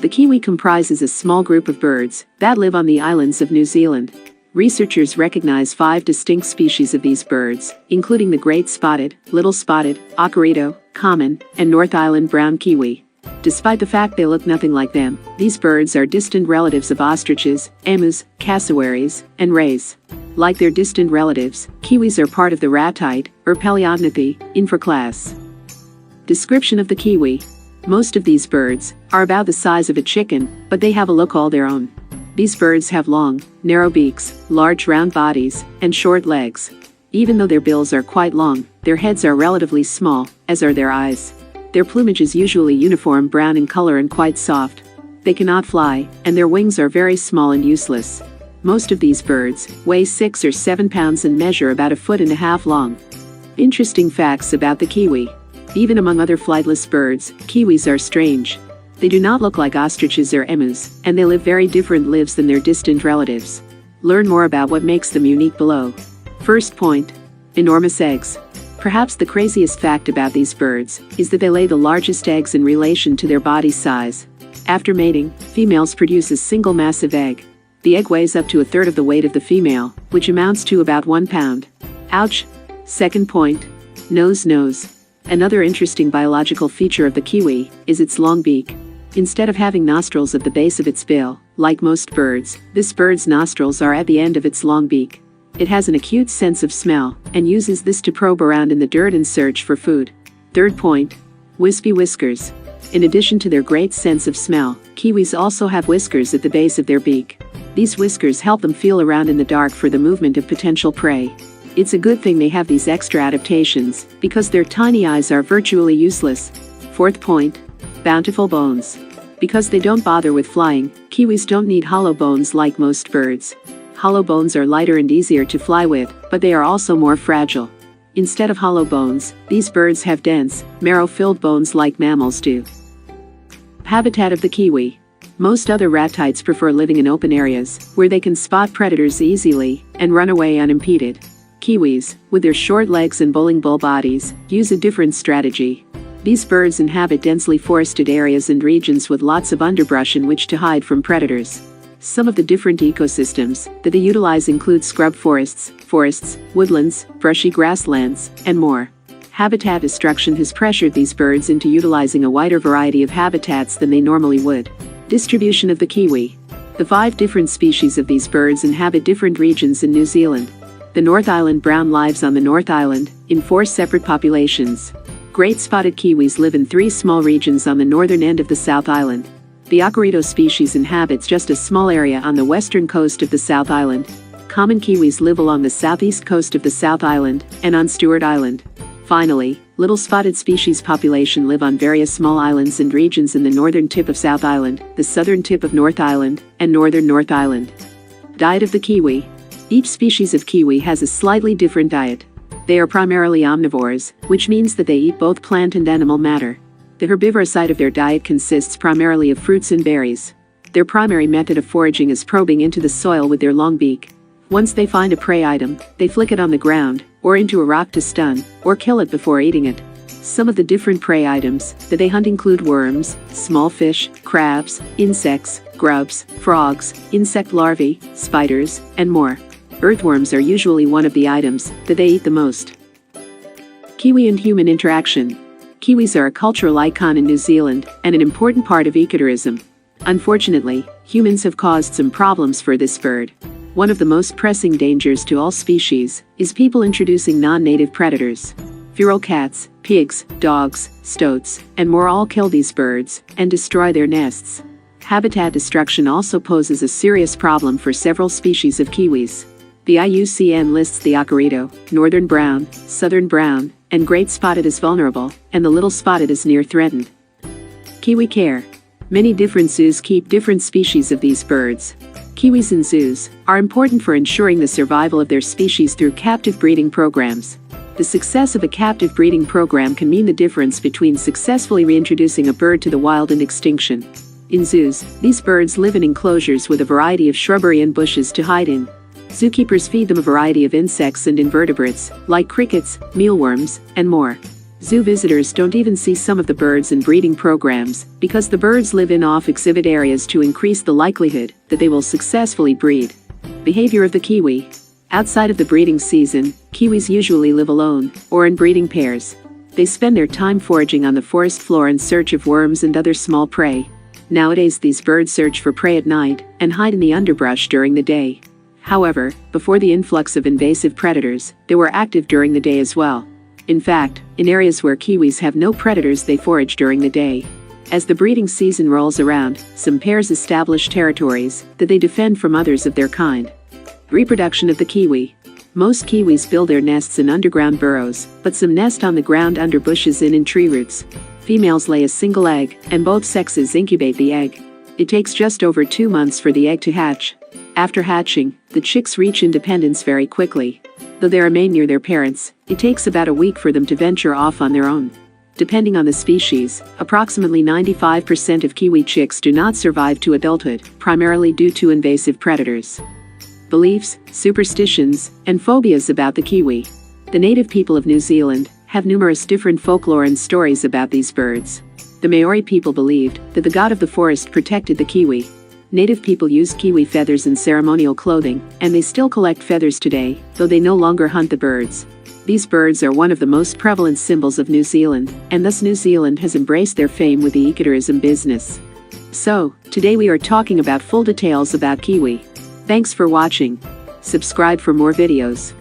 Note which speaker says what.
Speaker 1: The kiwi comprises a small group of birds that live on the islands of New Zealand. Researchers recognize 5 distinct species of these birds, including the great spotted, little spotted, ocarito, common, and North Island brown kiwi. Despite the fact they look nothing like them, these birds are distant relatives of ostriches, emus, cassowaries, and rays. Like their distant relatives, kiwis are part of the ratite, or Paleognathae, infraclass. Description of the kiwi. Most of these birds are about the size of a chicken, but they have a look all their own. These birds have long, narrow beaks, large round bodies, and short legs. Even though their bills are quite long, their heads are relatively small, as are their eyes. Their plumage is usually uniform brown in color and quite soft. They cannot fly, and their wings are very small and useless. Most of these birds weigh 6 or 7 pounds and measure about 1.5 feet long. Interesting facts about the kiwi. Even among other flightless birds, kiwis are strange. They do not look like ostriches or emus, and they live very different lives than their distant relatives. Learn more about what makes them unique below. First point. Enormous eggs. Perhaps the craziest fact about these birds is that they lay the largest eggs in relation to their body size. After mating, females produce a single massive egg. The egg weighs up to 1/3 of the weight of the female, which amounts to about 1 pound. Ouch! Second point. Nose. Another interesting biological feature of the kiwi is its long beak. Instead of having nostrils at the base of its bill, like most birds, this bird's nostrils are at the end of its long beak. It has an acute sense of smell, and uses this to probe around in the dirt and search for food. Third point. Wispy whiskers. In addition to their great sense of smell, kiwis also have whiskers at the base of their beak. These whiskers help them feel around in the dark for the movement of potential prey. It's a good thing they have these extra adaptations, because their tiny eyes are virtually useless. Fourth point. Bountiful bones. Because they don't bother with flying, kiwis don't need hollow bones like most birds. Hollow bones are lighter and easier to fly with, but they are also more fragile. Instead of hollow bones, these birds have dense, marrow-filled bones like mammals do. Habitat of the kiwi. Most other ratites prefer living in open areas, where they can spot predators easily and run away unimpeded. Kiwis, with their short legs and bowling ball bodies, use a different strategy. These birds inhabit densely forested areas and regions with lots of underbrush in which to hide from predators. Some of the different ecosystems that they utilize include scrub forests, woodlands, brushy grasslands, and more. Habitat destruction has pressured these birds into utilizing a wider variety of habitats than they normally would. Distribution of the kiwi. The 5 different species of these birds inhabit different regions in New Zealand. The North Island brown lives on the North Island, in 4 separate populations. Great spotted kiwis live in 3 small regions on the northern end of the South Island. The ocarito species inhabits just a small area on the western coast of the South Island. Common kiwis live along the southeast coast of the South Island, and on Stewart Island. Finally, little spotted species population live on various small islands and regions in the northern tip of South Island, the southern tip of North Island, and northern North Island. Diet of the kiwi. Each species of kiwi has a slightly different diet. They are primarily omnivores, which means that they eat both plant and animal matter. The herbivorous side of their diet consists primarily of fruits and berries. Their primary method of foraging is probing into the soil with their long beak. Once they find a prey item, they flick it on the ground, or into a rock to stun, or kill it before eating it. Some of the different prey items that they hunt include worms, small fish, crabs, insects, grubs, frogs, insect larvae, spiders, and more. Earthworms are usually one of the items that they eat the most. Kiwi and human interaction. Kiwis are a cultural icon in New Zealand and an important part of ecotourism. Unfortunately, humans have caused some problems for this bird. One of the most pressing dangers to all species is people introducing non-native predators. Feral cats, pigs, dogs, stoats, and more all kill these birds and destroy their nests. Habitat destruction also poses a serious problem for several species of kiwis. The IUCN lists the ocarito, northern brown, southern brown, and great spotted as vulnerable, and the little spotted as near threatened. Kiwi care. Many different zoos keep different species of these birds. Kiwis in zoos are important for ensuring the survival of their species through captive breeding programs. The success of a captive breeding program can mean the difference between successfully reintroducing a bird to the wild and extinction. In zoos, these birds live in enclosures with a variety of shrubbery and bushes to hide in. Zookeepers feed them a variety of insects and invertebrates, like crickets, mealworms, and more. Zoo visitors don't even see some of the birds in breeding programs because the birds live in off-exhibit areas to increase the likelihood that they will successfully breed. Behavior of the kiwi. Outside of the breeding season, kiwis usually live alone or in breeding pairs. They spend their time foraging on the forest floor in search of worms and other small prey. Nowadays, these birds search for prey at night and hide in the underbrush during the day. However, before the influx of invasive predators, they were active during the day as well. In fact, in areas where kiwis have no predators, they forage during the day. As the breeding season rolls around, some pairs establish territories that they defend from others of their kind. Reproduction of the kiwi. Most kiwis build their nests in underground burrows, but some nest on the ground under bushes and in tree roots. Females lay a single egg, and both sexes incubate the egg. It takes just over 2 months for the egg to hatch. After hatching, the chicks reach independence very quickly. Though they remain near their parents, it takes about a week for them to venture off on their own. Depending on the species, approximately 95% of kiwi chicks do not survive to adulthood, primarily due to invasive predators. Beliefs, superstitions, and phobias about the kiwi. The native people of New Zealand have numerous different folklore and stories about these birds. The Maori people believed that the god of the forest protected the kiwi. Native people used kiwi feathers in ceremonial clothing, and they still collect feathers today, though they no longer hunt the birds. These birds are one of the most prevalent symbols of New Zealand, and thus New Zealand has embraced their fame with the ecotourism business. So, today we are talking about full details about kiwi. Thanks for watching. Subscribe for more videos.